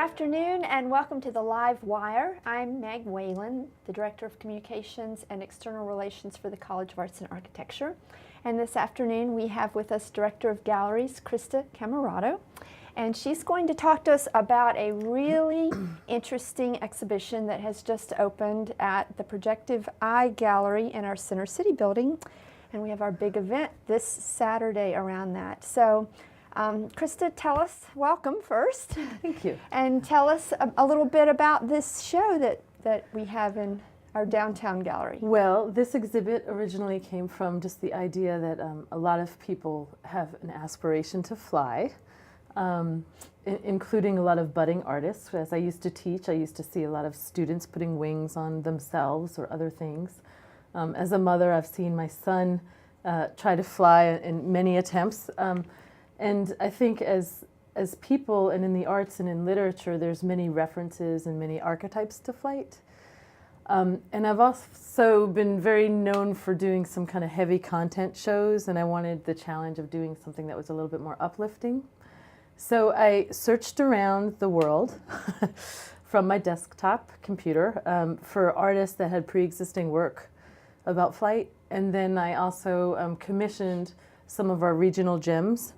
afternoon and welcome to the Live Wire. I'm Meg Whalen, the Director of Communications and External Relations for the College of Arts and Architecture. And this afternoon we have with us Director of Galleries, Crista Cammaroto. And she's going to talk to us about a really interesting exhibition that has just opened at the Projective Eye Gallery in our Center City building. And we have our big event this Saturday around that. So Crista, tell us, welcome first. Thank you. And tell us a little bit about this show that we have in our downtown gallery. Well, this exhibit originally came from just the idea that a lot of people have an aspiration to fly, including a lot of budding artists. As I used to teach, I used to see a lot of students putting wings on themselves or other things. As a mother, I've seen my son try to fly in many attempts. And I think as people and in the arts and in literature, there's many references and many archetypes to flight. And I've also been very known for doing some kind of heavy content shows, and I wanted the challenge of doing something that was a little bit more uplifting. So I searched around the world from my desktop computer for artists that had pre-existing work about flight. And then I also commissioned some of our regional gems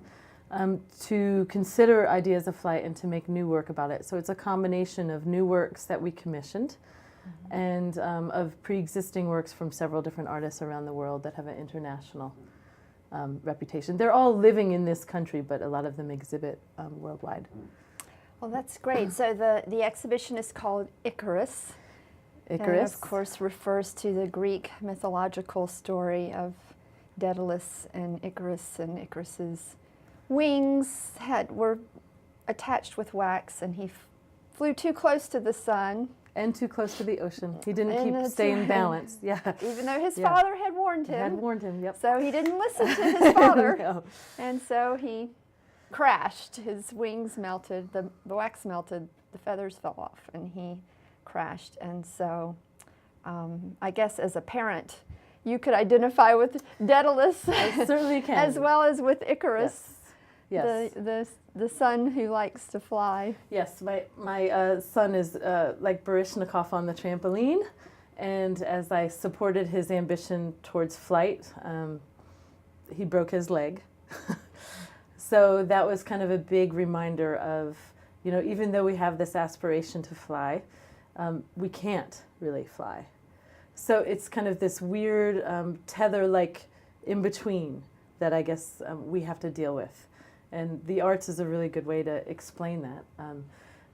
to consider ideas of flight and to make new work about it. So it's a combination of new works that we commissioned and of pre-existing works from several different artists around the world that have an international reputation. They're all living in this country, but a lot of them exhibit worldwide. Well, that's great. So the exhibition is called ICARUS. ICARUS. And of course refers to the Greek mythological story of Daedalus and Icarus's wings were attached with wax, and he flew too close to the sun. And too close to the ocean. He didn't stay in balance. Yeah. Even though his father had warned him. Had warned him, yep. So he didn't listen to his father. No. And so he crashed. His wings melted, the wax melted, the feathers fell off, and he crashed. And so I guess as a parent, you could identify with Daedalus. I certainly can. As well as with Icarus. Yes. The son who likes to fly. Yes, my son is like Baryshnikov on the trampoline, and as I supported his ambition towards flight, he broke his leg. So that was kind of a big reminder of, you know, even though we have this aspiration to fly, we can't really fly. So it's kind of this weird tether-like in-between that I guess we have to deal with. And the arts is a really good way to explain that.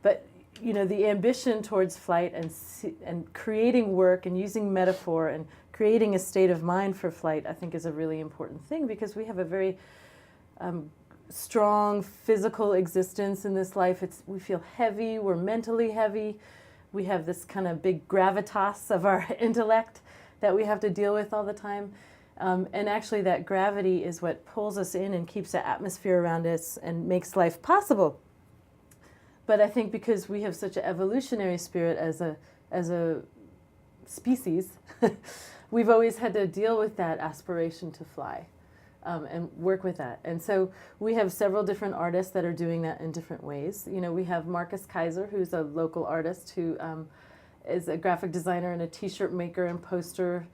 But you know, the ambition towards flight and creating work and using metaphor and creating a state of mind for flight, I think is a really important thing, because we have a very strong physical existence in this life. We feel heavy, we're mentally heavy. We have this kind of big gravitas of our intellect that we have to deal with all the time. And actually that gravity is what pulls us in and keeps the atmosphere around us and makes life possible. But I think because we have such an evolutionary spirit as a species, we've always had to deal with that aspiration to fly and work with that. And so we have several different artists that are doing that in different ways. You know, we have Kaiser, who's a local artist who is a graphic designer and a t-shirt maker and poster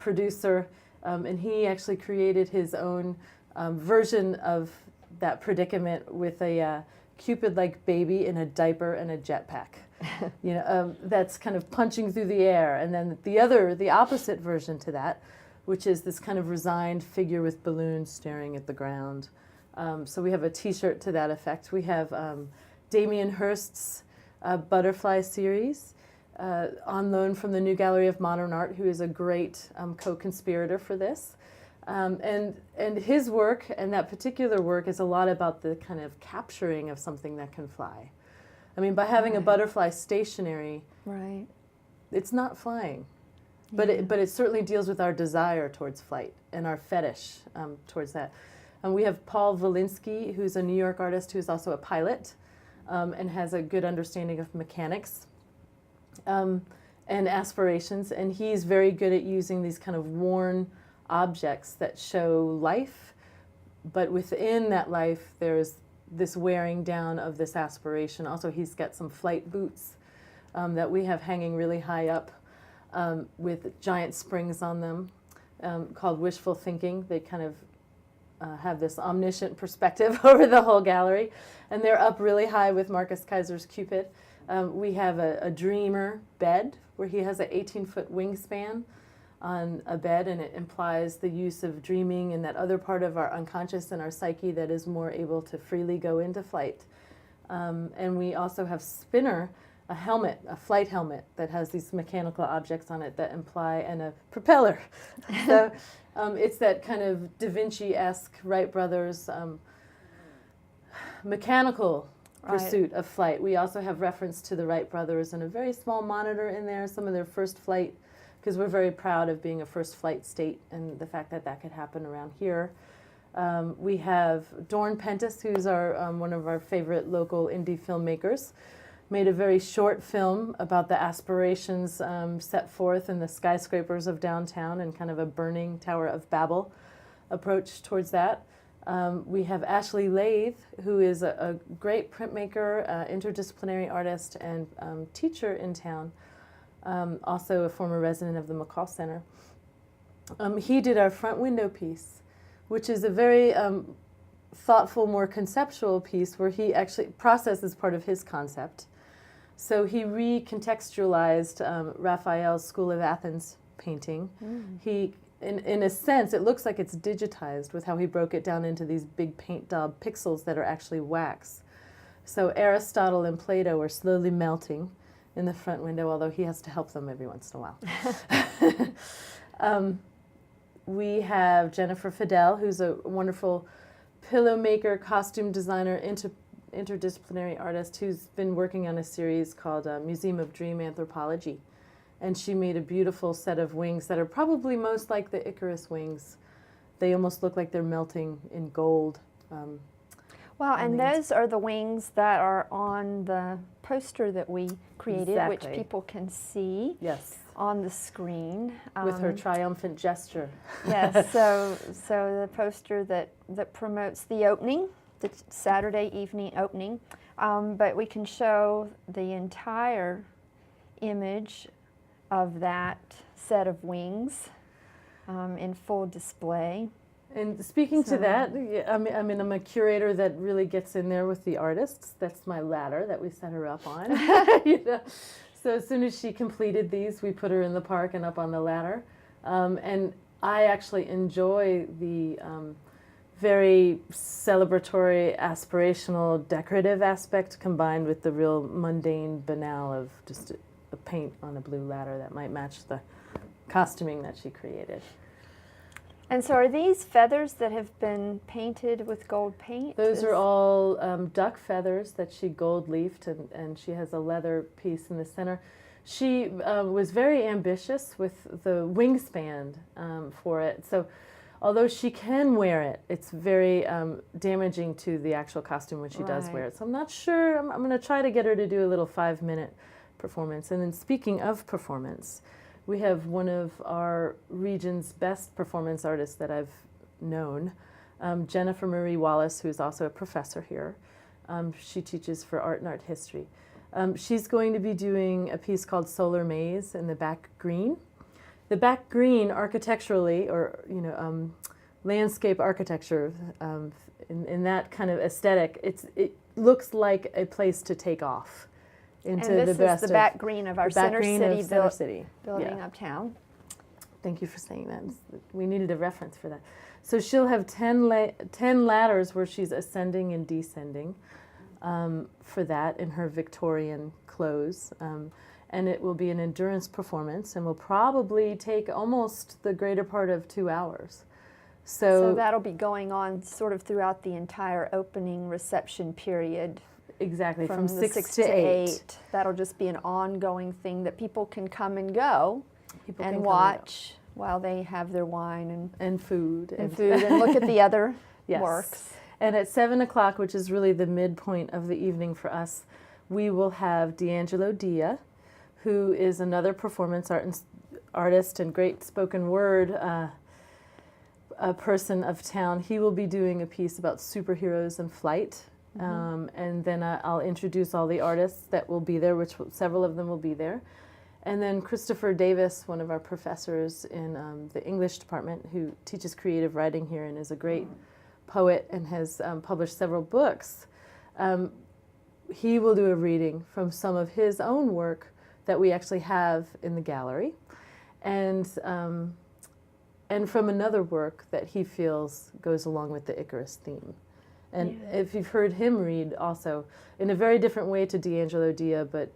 producer. And he actually created his own version of that predicament with a Cupid-like baby in a diaper and a jetpack. You know, that's kind of punching through the air. And then the opposite version to that, which is this kind of resigned figure with balloons staring at the ground. So we have a t-shirt to that effect. We have Damien Hirst's Butterfly series. On loan from the New Gallery of Modern Art, who is a great co-conspirator for this. And his work, and that particular work, is a lot about the kind of capturing of something that can fly. I mean, by having a butterfly stationary, right, it's not flying. Yeah. But it certainly deals with our desire towards flight and our fetish towards that. And we have Paul Valinsky, who's a New York artist who's also a pilot and has a good understanding of mechanics. And aspirations, and he's very good at using these kind of worn objects that show life, but within that life there's this wearing down of this aspiration. Also, he's got some flight boots that we have hanging really high up with giant springs on them, called wishful thinking. They kind of have this omniscient perspective over the whole gallery, and they're up really high with Marcus Kaiser's Cupid. We have a dreamer bed where he has an 18-foot wingspan on a bed, and it implies the use of dreaming in that other part of our unconscious and our psyche that is more able to freely go into flight. And we also have Spinner, a helmet, a flight helmet that has these mechanical objects on it that imply, and a propeller. So it's that kind of Da Vinci-esque Wright brothers mechanical pursuit of flight. We also have reference to the Wright brothers and a very small monitor in there, some of their first flight, because we're very proud of being a first flight state and the fact that that could happen around here. We have Dorn Pentis, who's our one of our favorite local indie filmmakers, made a very short film about the aspirations set forth in the skyscrapers of downtown and kind of a burning Tower of Babel approach towards that. We have Ashley Lathe, who is a great printmaker, interdisciplinary artist, and teacher in town, also a former resident of the McCall Center. He did our front window piece, which is a very thoughtful, more conceptual piece where he actually processes part of his concept. So he recontextualized Raphael's School of Athens painting. He, in a sense, it looks like it's digitized with how he broke it down into these big paint daub pixels that are actually wax. So Aristotle and Plato are slowly melting in the front window, although he has to help them every once in a while. We have Jennifer Fidel, who's a wonderful pillow maker, costume designer, interdisciplinary artist who's been working on a series called Museum of Dream Anthropology. And she made a beautiful set of wings that are probably most like the ICARUS wings. They almost look like they're melting in gold. Well, and those are the wings that are on the poster that we created, which people can see on the screen. With her triumphant gesture. Yes, so the poster that promotes the opening, the Saturday evening opening, but we can show the entire image of that set of wings in full display. And speaking to that, I mean, I'm a curator that really gets in there with the artists. That's my ladder that we set her up on. You know? So as soon as she completed these, we put her in the park and up on the ladder. And I actually enjoy the very celebratory, aspirational, decorative aspect combined with the real mundane, banal of just a paint on a blue ladder that might match the costuming that she created. And so are these feathers that have been painted with gold paint? Those are all duck feathers that she gold leafed, and she has a leather piece in the center. She was very ambitious with the wingspan for it. So although she can wear it, it's very damaging to the actual costume when she does wear it. So I'm not sure. I'm going to try to get her to do a little 5-minute performance. And then speaking of performance, we have one of our region's best performance artists that I've known, Jennifer Marie Wallace, who's also a professor here. She teaches for art and art history. She's going to be doing a piece called Solar Maze in the back green. The back green architecturally, or landscape architecture, in that kind of aesthetic, it looks like a place to take off. Into and this the is the back green of our Center City building uptown. Thank you for saying that. We needed a reference for that. So she'll have 10 ladders where she's ascending and descending for that in her Victorian clothes. And it will be an endurance performance and will probably take almost the greater part of 2 hours. So that'll be going on sort of throughout the entire opening reception period. Exactly, from 6 to 8. That'll just be an ongoing thing that people can come and go and watch while they have their wine and food and look at the other works. And at 7 o'clock, which is really the midpoint of the evening for us, we will have D'Angelo Dia, who is another performance artist and great spoken word a person of town. He will be doing a piece about superheroes and flight And then I'll introduce all the artists that will be there, several of them will be there. And then Christopher Davis, one of our professors in the English department, who teaches creative writing here and is a great poet and has published several books, he will do a reading from some of his own work that we actually have in the gallery, and from another work that he feels goes along with the Icarus theme. And if you've heard him read also, in a very different way to D'Angelo Dia, but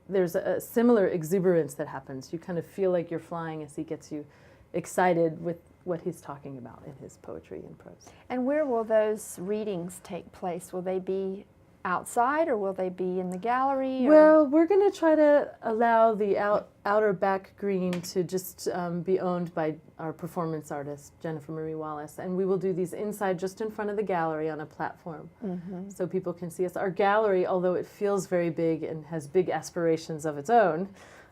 there's a similar exuberance that happens. You kind of feel like you're flying as he gets you excited with what he's talking about in his poetry and prose. And where will those readings take place? Will they be outside, or will they be in the gallery? Or? Well, we're going to try to allow the outer back green to just be owned by our performance artist, Jennifer Marie Wallace, and we will do these inside just in front of the gallery on a platform so people can see us. Our gallery, although it feels very big and has big aspirations of its own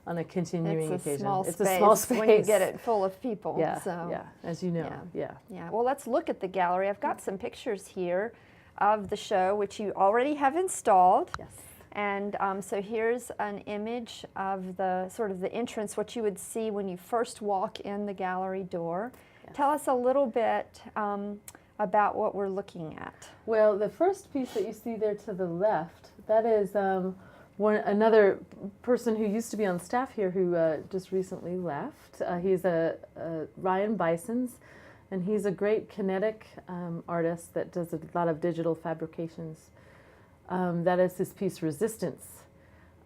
on a continuing occasion. It's a small space when you get it full of people. Yeah, so. yeah, as you know, yeah. Well, let's look at the gallery. I've got some pictures here of the show, which you already have installed. Yes. And so here's an image of the sort of the entrance, what you would see when you first walk in the gallery door. Yes. Tell us a little bit about what we're looking at. Well, the first piece that you see there to the left, that is another person who used to be on staff here who just recently left. He's Ryan Bison's. And he's a great kinetic artist that does a lot of digital fabrications. That is his piece, Resistance.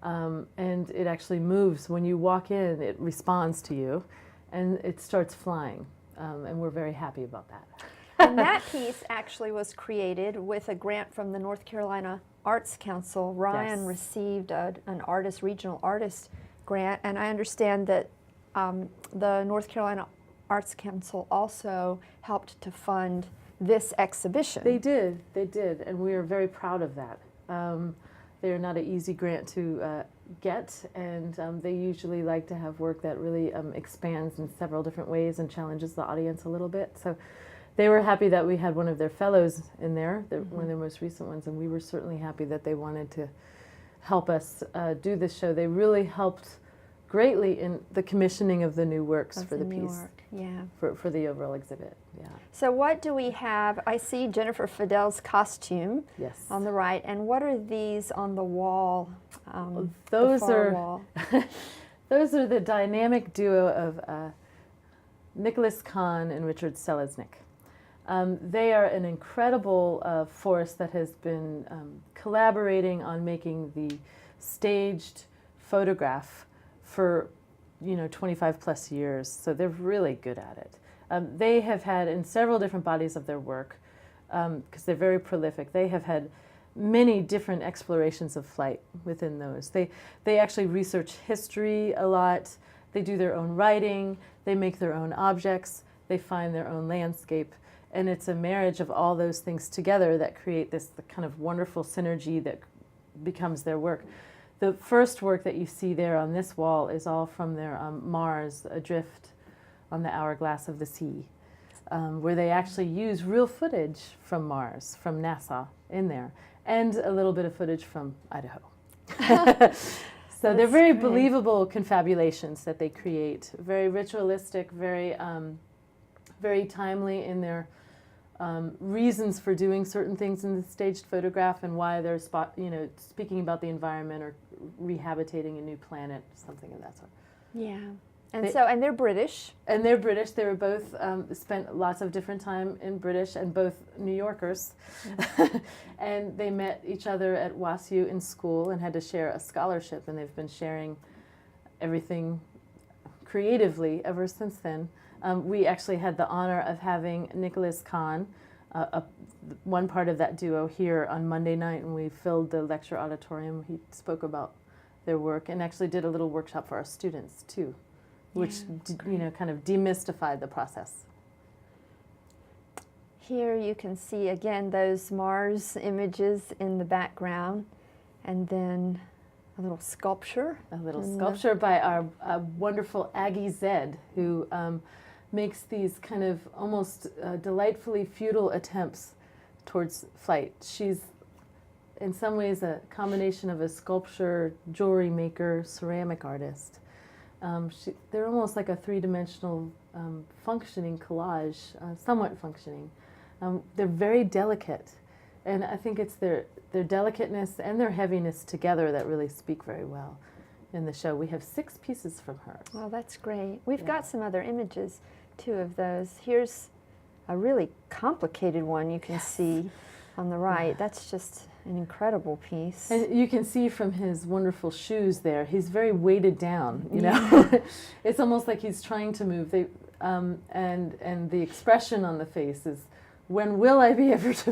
And it actually moves. When you walk in, it responds to you, and it starts flying. And we're very happy about that. And that piece actually was created with a grant from the North Carolina Arts Council. Ryan received an regional artist grant, and I understand that the North Carolina Arts Council also helped to fund this exhibition. They did, and we are very proud of that. They are not an easy grant to get, and they usually like to have work that really expands in several different ways and challenges the audience a little bit. So they were happy that we had one of their fellows in there, one of their most recent ones, and we were certainly happy that they wanted to help us do this show. They really helped greatly in the commissioning of the new works for the piece. For the overall exhibit. So what do we have? I see Jennifer Fidel's costume on the right, and what are these on the wall? Those wall? Those are the dynamic duo of Nicholas Kahn and Richard Selesnik. They are an incredible force that has been collaborating on making the staged photograph for 25 plus years, so they're really good at it. They have had, in several different bodies of their work, because they're very prolific, they have had many different explorations of flight within those. They actually research history a lot, they do their own writing, they make their own objects, they find their own landscape, and it's a marriage of all those things together that create this kind of wonderful synergy that becomes their work. The first work that you see there on this wall is all from their Mars, Adrift on the Hourglass of the Sea, where they actually use real footage from Mars, from NASA, in there, and a little bit of footage from Idaho. So they're very believable confabulations that they create, very ritualistic, very timely in their reasons for doing certain things in the staged photograph and why they're speaking about the environment or rehabitating a new planet, something of that sort. Yeah. And they're British. And they're British. They were both spent lots of different time in British, and both New Yorkers. And they met each other at WASU in school and had to share a scholarship, and they've been sharing everything creatively ever since then. We actually had the honor of having Nicholas Kahn, one part of that duo, here on Monday night, and we filled the lecture auditorium. He spoke about their work and actually did a little workshop for our students too, which kind of demystified the process. Here you can see again those Mars images in the background, and then a little sculpture. A little sculpture by our wonderful Aggie Zed, who makes these kind of almost delightfully futile attempts towards flight. She's in some ways a combination of a sculptor, jewelry maker, ceramic artist. They're almost like a three-dimensional functioning collage, somewhat functioning. They're very delicate, and I think it's their delicateness and their heaviness together that really speak very well in the show. We have 6 pieces from her. Well, that's great. We've got some other images, too, of those. Here's a really complicated one you can see on the right. That's just an incredible piece. And you can see from his wonderful shoes there, he's very weighted down, you know. It's almost like he's trying to move. And the expression on the face is, when will I be able to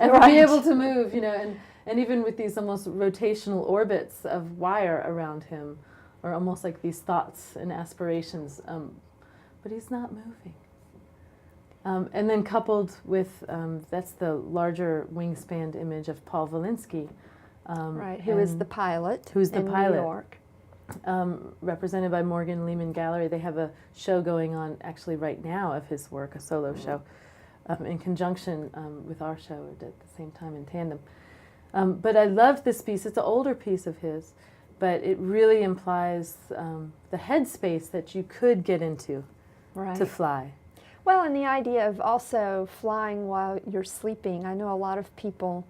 be able to move, you know, and even with these almost rotational orbits of wire around him, or almost like these thoughts and aspirations, but he's not moving. And then coupled with, that's the larger wingspan image of Paul Valinsky. Who is the pilot in New York. Represented by Morgan Lehman Gallery. They have a show going on actually right now of his work, a solo show, in conjunction with our show at the same time in tandem. But I loved this piece. It's an older piece of his, but it really implies the headspace that you could get into to fly. Well, and the idea of also flying while you're sleeping. I know a lot of people,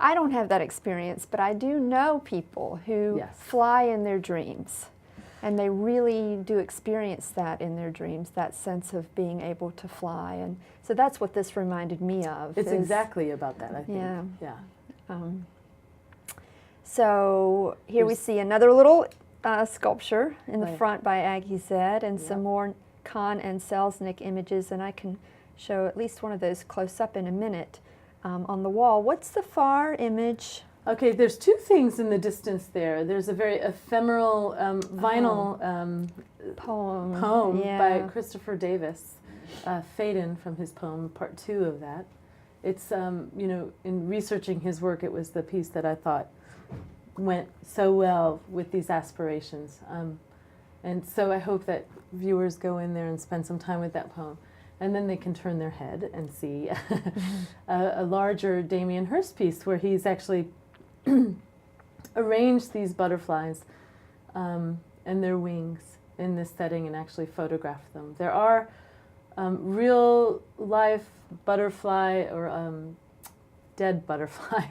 I don't have that experience, but I do know people who fly in their dreams. And they really do experience that in their dreams, that sense of being able to fly. And so that's what this reminded me of. It's exactly about that, I think. Yeah. So here we see another little sculpture in the front by Aggie Zed, and some more Kahn and Selznick images, and I can show at least one of those close up in a minute on the wall. What's the far image? Okay, there's 2 things in the distance there. There's a very ephemeral vinyl poem by Christopher Davis, Phaedon, from his poem, part 2 of that. It's, you know, in researching his work, it was the piece that I thought went so well with these aspirations. And so I hope that viewers go in there and spend some time with that poem. And then they can turn their head and see a larger Damien Hirst piece where he's actually arranged these butterflies and their wings in this setting and actually photographed them. There are real life butterfly or dead butterfly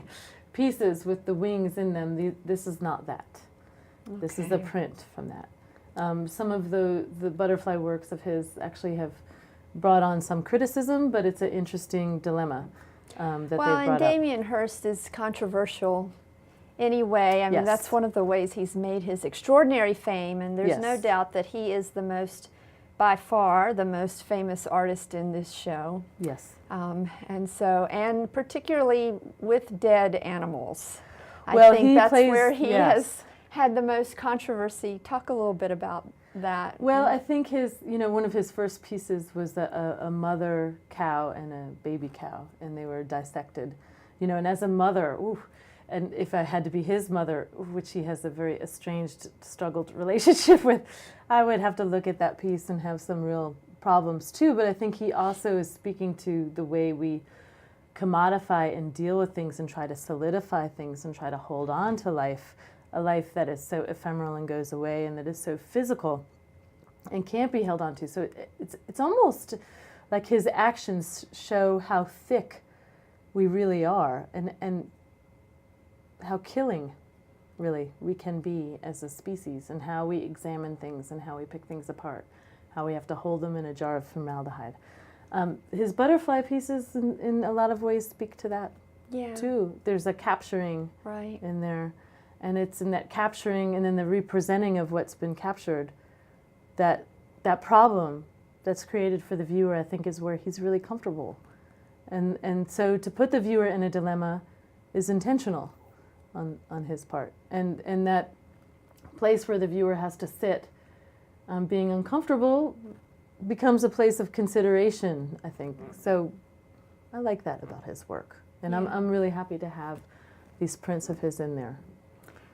pieces with the wings in them. This is not that. Okay. This is a print from that. Some of the butterfly works of his actually have brought on some criticism, but it's an interesting dilemma that they brought up. Well, and Damien Hirst is controversial anyway. I mean, that's one of the ways he's made his extraordinary fame, and there's no doubt that he is the most, by far, the most famous artist in this show. Yes. And particularly with dead animals. Well, I think that's where he has had the most controversy. Talk a little bit about that. Well, I think one of his first pieces was a mother cow and a baby cow, and they were dissected. And as a mother, and if I had to be his mother, which he has a very estranged, struggled relationship with, I would have to look at that piece and have some real problems too. But I think he also is speaking to the way we commodify and deal with things and try to solidify things and try to hold on to life. A life that is so ephemeral and goes away, and that is so physical and can't be held on to. So it's almost like his actions show how thick we really are, and how killing really we can be as a species, and how we examine things and how we pick things apart, how we have to hold them in a jar of formaldehyde. His butterfly pieces in a lot of ways speak to that too. There's a capturing in there. And it's in that capturing and then the representing of what's been captured, that problem that's created for the viewer, I think, is where he's really comfortable. And so to put the viewer in a dilemma is intentional on his part. And that place where the viewer has to sit, being uncomfortable, becomes a place of consideration, I think. So I like that about his work. And I'm really happy to have these prints of his in there.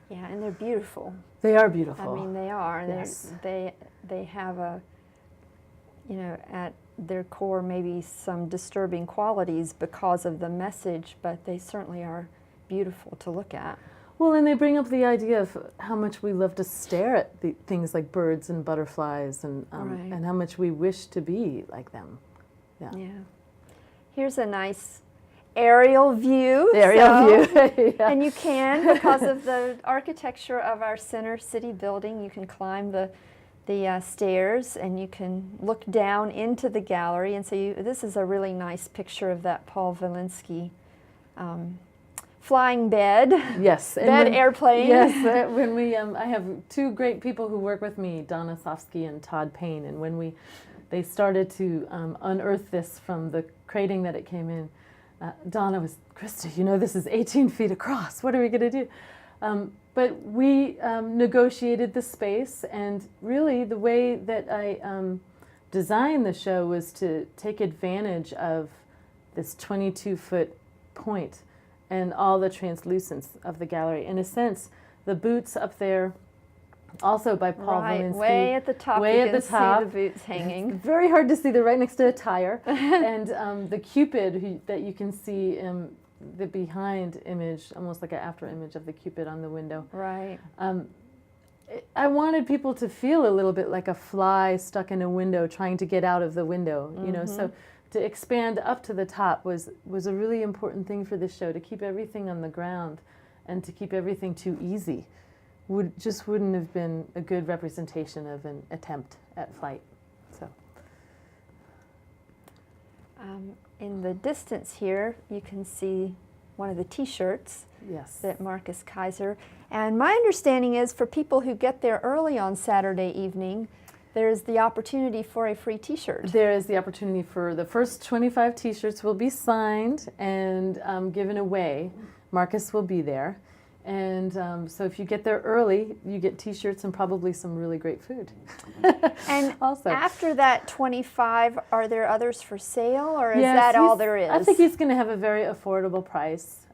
Yeah, and they're beautiful. They are beautiful. I mean, they are. Yes. They have you know, at their core maybe some disturbing qualities because of the message, but they certainly are beautiful to look at. Well, and they bring up the idea of how much we love to stare at the things like birds and butterflies, and Right. and how much we wish to be like them. Yeah. Yeah. Here's a nice aerial view. Aerial view. Yeah. And you can, because of the architecture of our Center City building, you can climb the stairs and you can look down into the gallery. And so this is a really nice picture of that Paul Valinsky flying bed. Yes. Bed airplane. Yes. When we, I have two great people who work with me, Donna Sofsky and Todd Payne, and when they started to unearth this from the crating that it came in, Donna was, Crista, you know, this is 18 feet across. What are we going to do? But we negotiated the space, and really the way that I designed the show was to take advantage of this 22-foot point and all the translucence of the gallery. In a sense, the boots up there, also by Paul Valinsky. Way at the top, way you at can the top. see the boots hanging. It's very hard to see. They're right next to a tire. And the Cupid that you can see in the behind image, almost like an after image of the Cupid on the window. Right. I wanted people to feel a little bit like a fly stuck in a window trying to get out of the window, you know. So to expand up to the top was a really important thing for this show, to keep everything on the ground and to keep everything too easy. Just wouldn't have been a good representation of an attempt at flight. So, in the distance here, you can see one of the T-shirts yes, that Marcus Kaiser. And my understanding is for people who get there early on Saturday evening, there's the opportunity for a free T-shirt. there is the opportunity for the first 25 T-shirts will be signed and given away. Marcus will be there. And so if you get there early, you get T-shirts and probably some really great food. And also, after that 25, are there others for sale, or is yes, that all there is? I think he's going to have a very affordable price.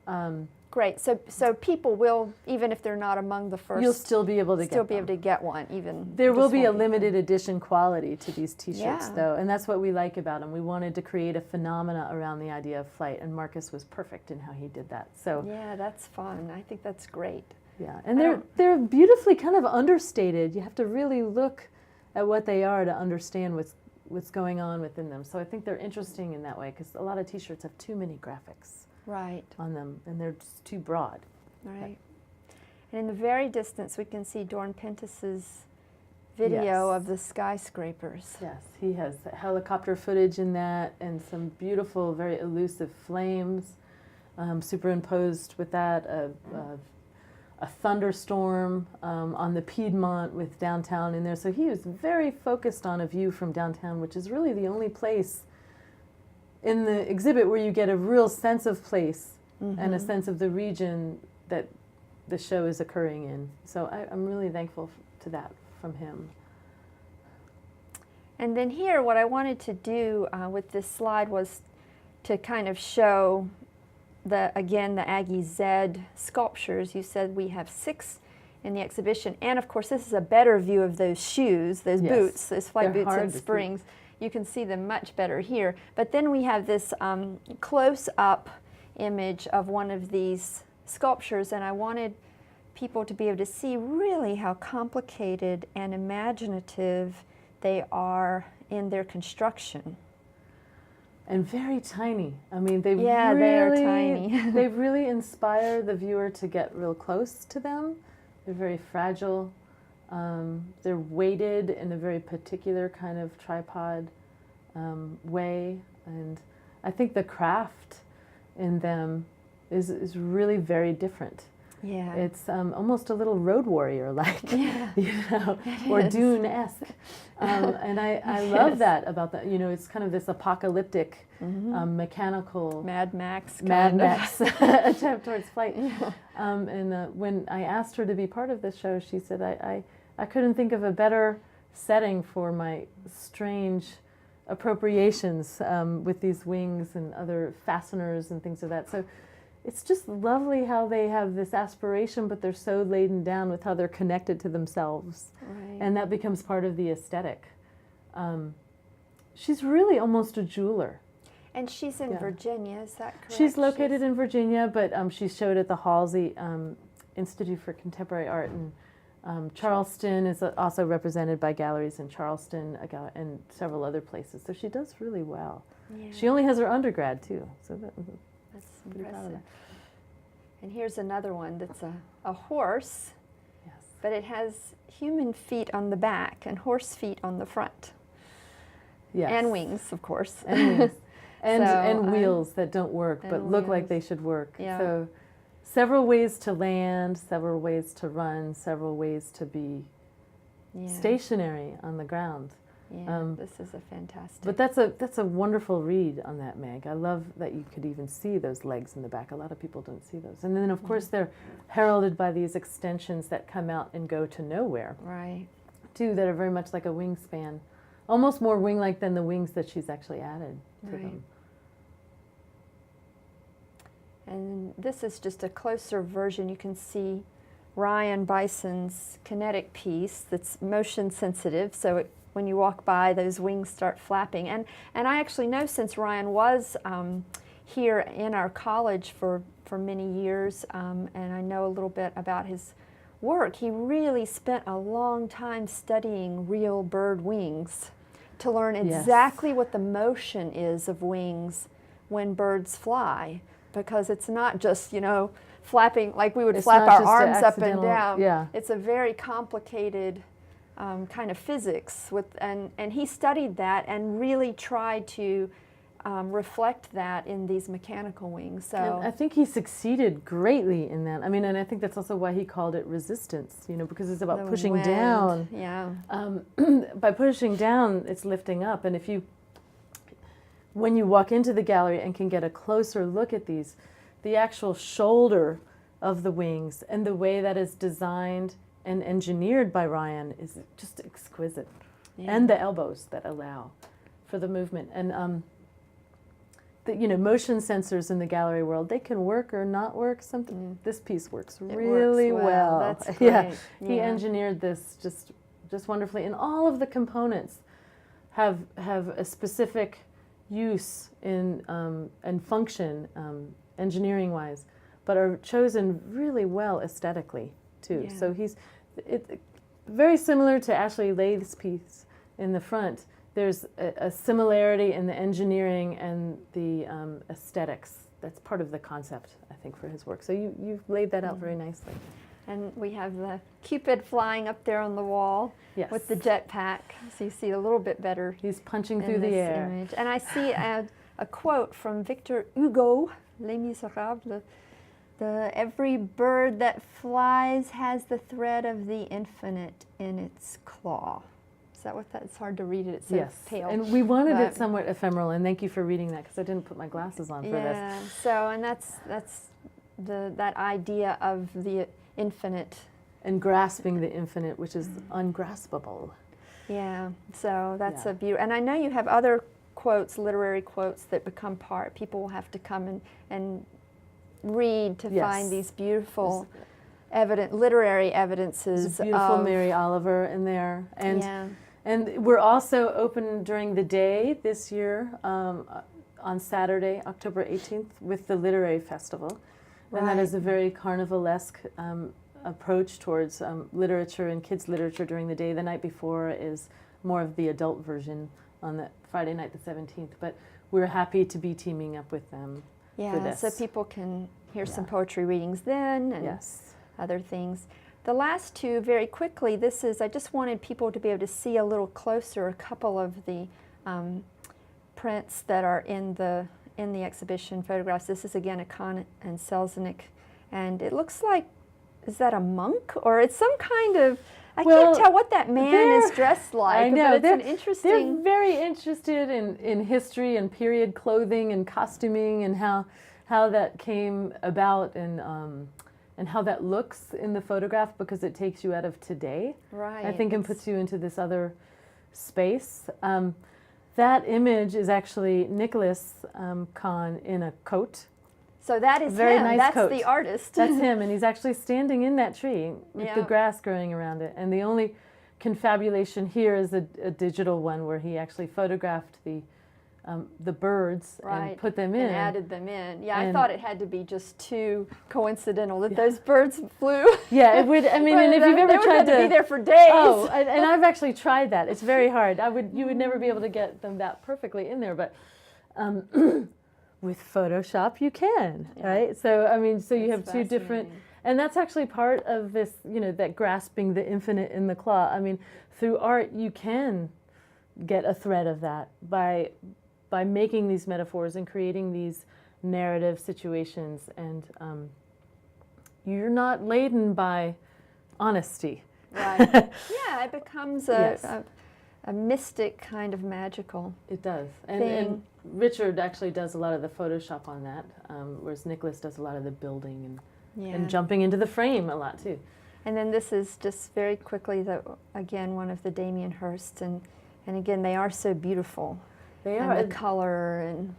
Great. So people will, even if they're not among the first, You'll still be able to still get be them. able to get one. Even There will just be a won't limited edition quality to these T-shirts, Yeah. though, and that's what we like about them. We wanted to create a phenomena around the idea of flight, and Marcus was perfect in how he did that. So Yeah, that's fun. I think that's great. yeah, and they're beautifully kind of understated. You have to really look at what they are to understand what's going on within them. So I think they're interesting in that way, because a lot of T-shirts have too many graphics Right. on them, and they're just too broad. Right. And in the very distance, we can see Dorn Pentis's video Yes. of the skyscrapers. Yes, he has helicopter footage in that, and some beautiful, very elusive flames superimposed with that. A thunderstorm on the Piedmont with downtown in there. So he was very focused on a view from downtown, which is really the only place in the exhibit where you get a real sense of place and a sense of the region that the show is occurring in. So I'm really thankful to that from him. And then here, what I wanted to do with this slide was to kind of show again, the Aggie Z sculptures. You said we have 6 in the exhibition. And of course, this is a better view of those shoes, those Yes. boots, those flight They're boots hard and to see. springs. You can see them much better here. But then we have this close-up image of one of these sculptures, and I wanted people to be able to see really how complicated and imaginative they are in their construction. And very tiny. I mean, they Yeah, really, they are tiny. they really inspire the viewer to get real close to them. They're very fragile. They're weighted in a very particular kind of tripod way. And I think the craft in them is really very different. Yeah. It's almost a little Road Warrior-like, Yeah. you know, or is. Dune-esque. And I love that about that. You know, it's kind of this apocalyptic, mechanical, Mad Max. Mad kind of. Max attempt towards flight. Yeah. And when I asked her to be part of the show, she said, I couldn't think of a better setting for my strange appropriations with these wings and other fasteners and things of that. So it's just lovely how they have this aspiration, but they're so laden down with how they're connected to themselves. Right. And that becomes part of the aesthetic. she's really almost a jeweler. And she's in Virginia, is that correct? She's located in Virginia, but she showed at the Halsey Institute for Contemporary Art in Charleston, is also represented by galleries in Charleston and several other places. So she does really well. Yeah. She only has her undergrad too, so that's pretty proud of impressive. her. And here's another one that's a horse, Yes. but it has human feet on the back and horse feet on the front. Yes. And wings, of course. And wings. And, So, and wheels that don't work but look like they should work. Yeah. So several ways to land, several ways to run, several ways to be stationary on the ground. Yeah, this is a fantastic. But that's a wonderful read on that, Meg. I love that you could even see those legs in the back. A lot of people don't see those. And then, of course, they're heralded by these extensions that come out and go to nowhere. Right. Too, that are very much like a wingspan. Almost more wing-like than the wings that she's actually added to them. And this is just a closer version. You can see Ryan Bison's kinetic piece that's motion sensitive, so when you walk by, those wings start flapping. And I actually know, since Ryan was here in our college for many years, and I know a little bit about his work, he really spent a long time studying real bird wings to learn exactly what the motion is of wings when birds fly, because it's not just, flapping like we would flap our arms up and down. Yeah. It's a very complicated kind of physics, and he studied that and really tried to reflect that in these mechanical wings. So and I think he succeeded greatly in that. I mean, and I think that's also why he called it resistance, because it's about pushing wind, down. Yeah. By pushing down, it's lifting up. And when you walk into the gallery and can get a closer look at these, the actual shoulder of the wings and the way that is designed and engineered by Ryan is just exquisite. Yeah. And the elbows that allow for the movement. And motion sensors in the gallery world, they can work or not work. This piece works really well. That's great. He engineered this just wonderfully, and all of the components have a specific use in and function engineering wise, but are chosen really well aesthetically too. Yeah. So it's very similar to Ashley Lathe's piece in the front. There's a similarity in the engineering and the aesthetics. That's part of the concept, I think, for his work. So you've laid that out very nicely. And we have the Cupid flying up there on the wall with the jetpack, so you see a little bit better. He's punching in through the this air. image. And I see a quote from Victor Hugo, Les Miserables. Every bird that flies has the thread of the infinite in its claw. Is that what that? It's hard to read it. It's so pale. And we wanted it somewhat ephemeral. And thank you for reading that, because I didn't put my glasses on for this. Yeah. So, and that's that idea of the infinite. And grasping the infinite, which is ungraspable. Yeah. So that's a beauty. And I know you have other quotes, literary quotes, that become part. People will have to come and read to find these beautiful literary evidences. There's a beautiful Mary Oliver in there. And we're also open during the day this year on Saturday, October 18th, with the Literary Festival. And that is a very carnivalesque approach towards literature and kids' literature during the day. The night before is more of the adult version on the Friday night, the 17th. But we're happy to be teaming up with them for this. So people can hear some poetry readings then and other things. The last two, very quickly, I just wanted people to be able to see a little closer a couple of the prints that are in the exhibition photographs. This is again a Kahn and Selznick, and it looks like, is that a monk? Or it's some kind of, I can't tell what that man is dressed like. I know. But it's an interesting... They're very interested in history and period clothing and costuming and how that came about and how that looks in the photograph, because it takes you out of today, I think, and puts you into this other space. That image is actually Nicholas Kahn in a coat. So that is very him. Nice That's coat. the artist. That's him, and he's actually standing in that tree with the grass growing around it. And the only confabulation here is a digital one where he actually photographed the birds and put them in. And added them in. Yeah, I And- thought it had to be just too coincidental that those birds flew. Yeah, it would. I mean, and if you've ever they would tried have to be there for days. Oh, and I've actually tried that. It's very hard. You would never be able to get them that perfectly in there, but with Photoshop you can, right? So I mean, so you have two different, and that's actually part of this, that grasping the infinite in the claw. I mean, through art you can get a thread of that by making these metaphors and creating these narrative situations, and you're not laden by honesty. Right. Yeah, it becomes a mystic kind of magical. It does. thing. And Richard actually does a lot of the Photoshop on that, whereas Nicholas does a lot of the building and jumping into the frame a lot too. And then this is just very quickly, again, one of the Damien Hirst, and again, they are so beautiful. They And are. the color, and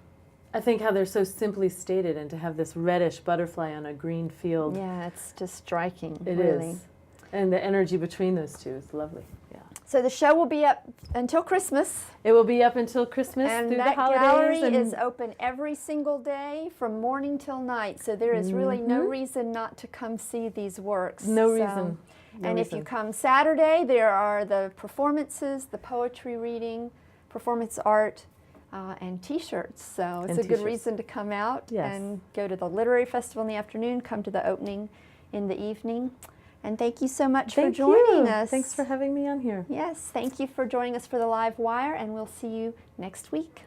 I think how they're so simply stated, and to have this reddish butterfly on a green field. yeah, it's just striking, It really. is. And the energy between those two is lovely. Yeah. So the show will be up until Christmas. It will be up until Christmas And through that the holidays. gallery and is open every single day from morning till night. So there is really no reason not to come see these works. no So- reason. No and if reason. you come Saturday, there are the performances, the poetry reading, performance art, and T-shirts. So it's And a good t-shirts. reason to come out Yes. and go to the literary festival in the afternoon, come to the opening in the evening. And thank you so much for joining us. Thanks for having me on here. Yes, thank you for joining us for the Live Wire, and we'll see you next week.